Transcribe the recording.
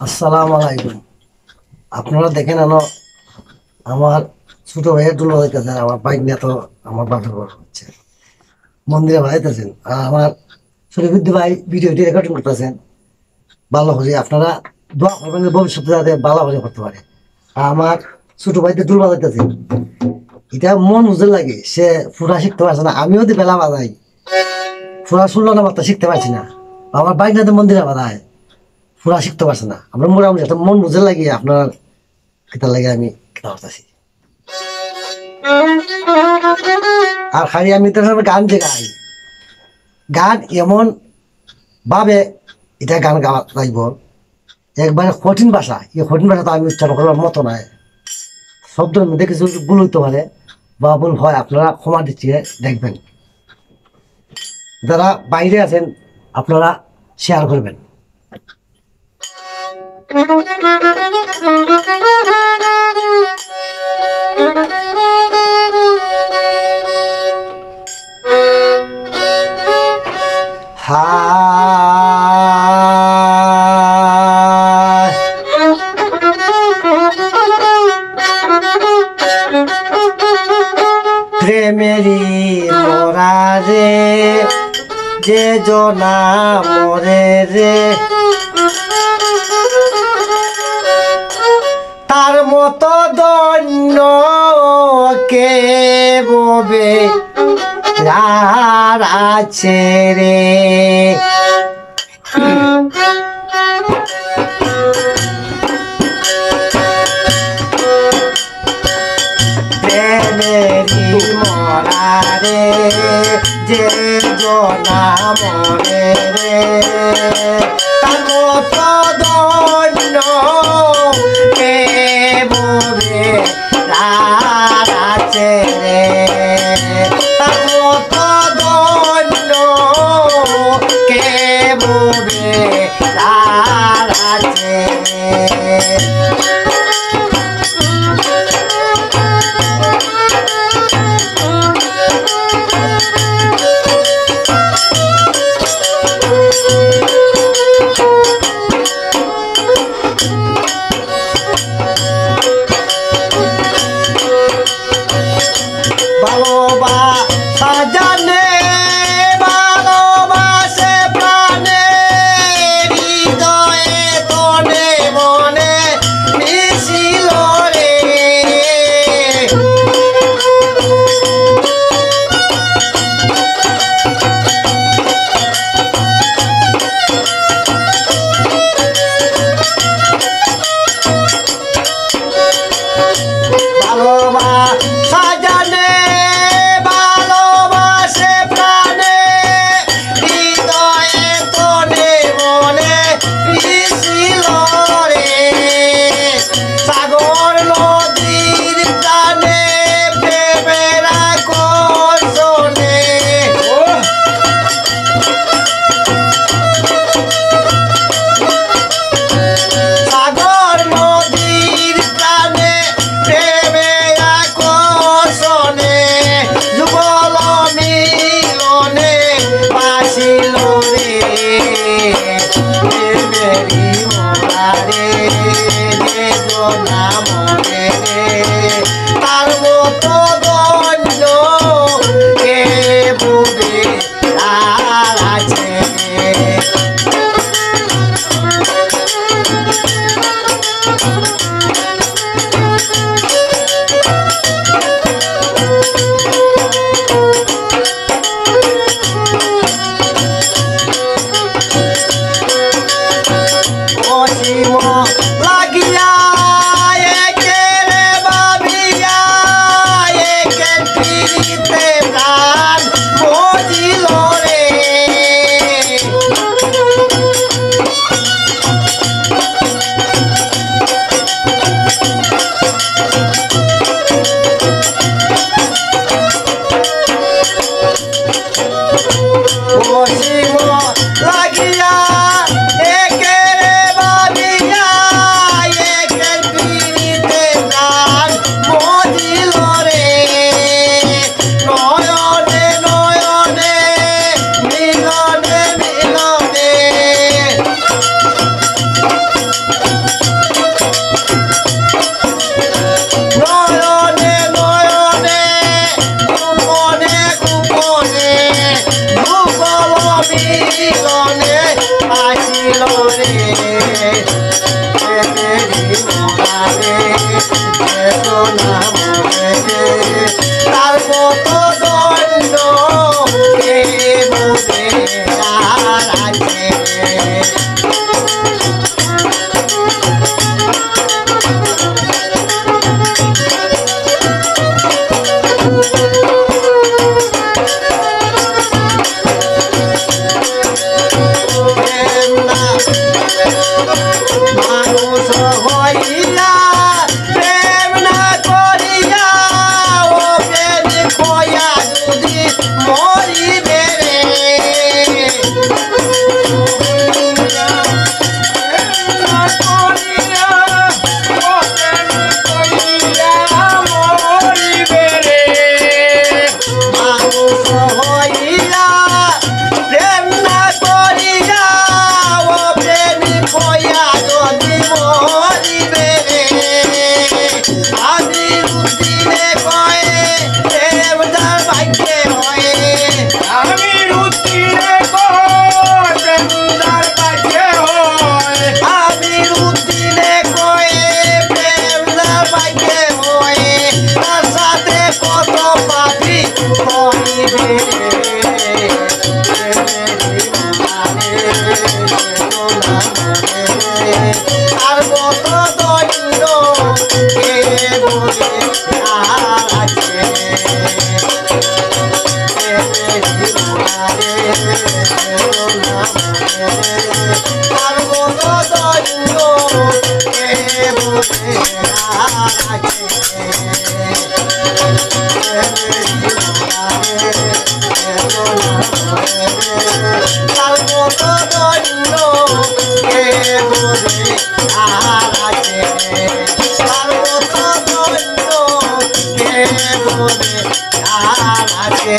আসসালামু আলাইকুম। আপনারা দেখেন আমার ছোট ভাইয়ের দুল বাজাইতেছেন, আমার বাইক নিয়ে তো আমার বাপের ঘর হচ্ছে মন্দিরে বাজাইতেছেন, আর আমার শরীফুদ্দি ভাই ভিডিওটি রেকর্ডিং করতেছেন। ভালো করে আপনারা দোয়া করবেন যে ভবিষ্যতে যাতে ভালো করে করতে পারে। আর আমার ছোট ভাইদের দুল বাজাইতেছেন, এটা মন বুঝতে লাগে, সে ফুরা শিখতে পারছে না। আমিও তো বেলা বাজাই, ফুরা শুনলো না মাত্রা শিখতে পারছি না। আমার বাইক নিয়ে তো মন্দিরে বাজায়, ফুরা শিখতে পারছে না। আমরা মোটামুটি একটা মন বুঝে লাগে আপনার এটা লাগে আমি খেতে পারতেছি। আর খালি আমি তো গান যে গাই, গান এমন ভাবে এটা গান গাওয়া গাইব, একবারে কঠিন ভাষা। এই কঠিন ভাষা তো আমি উচ্চারণ করার মতো নয়। শব্দের মধ্যে কিছু ভুল হইতে পারে বা ভুল হয়, আপনারা ক্ষমা দিচ্ছি, দেখবেন। যারা বাইরে আছেন আপনারা শেয়ার করবেন। হায় প্রেমেরি মোরা রে, যে জনা মরে রে, তার মতো দন্য কে ববে আর আছে রে। প্রেমেরি মরা রে, যে জনা মরে রে, তার মতো দন্য কে ববে আর আছে রে, তার মতো দন্য কে ববে আর আছে রে। প্রেমেরই মহারে চেতনা মরে তার মতো দণ্ড কে বুঝে আর আছে মানুষ হইলা প্রেম না করিয়া ও প্রেম খোয়া যদি মরিবে রে মানুষ হইলা প্রেম না করিয়া ও প্রেম খোয়া যদি মরিবে রে আদি রুদিনে কয়ে প্রেম যার ভাগ্যে হয় আমি রুচিরে কই প্রেমদার পাশে হয় আমি রুদিনে কয়ে প্রেম যার ভাগ্যে হয় তার সাথে কত পাপি হইবে আর কত দৈন্য কে বলে আছে আর কত দৈন্য কে বলে আছে আর কত দৈন্য কে বলে আছে আর কত দৈন্য কে বলে আছে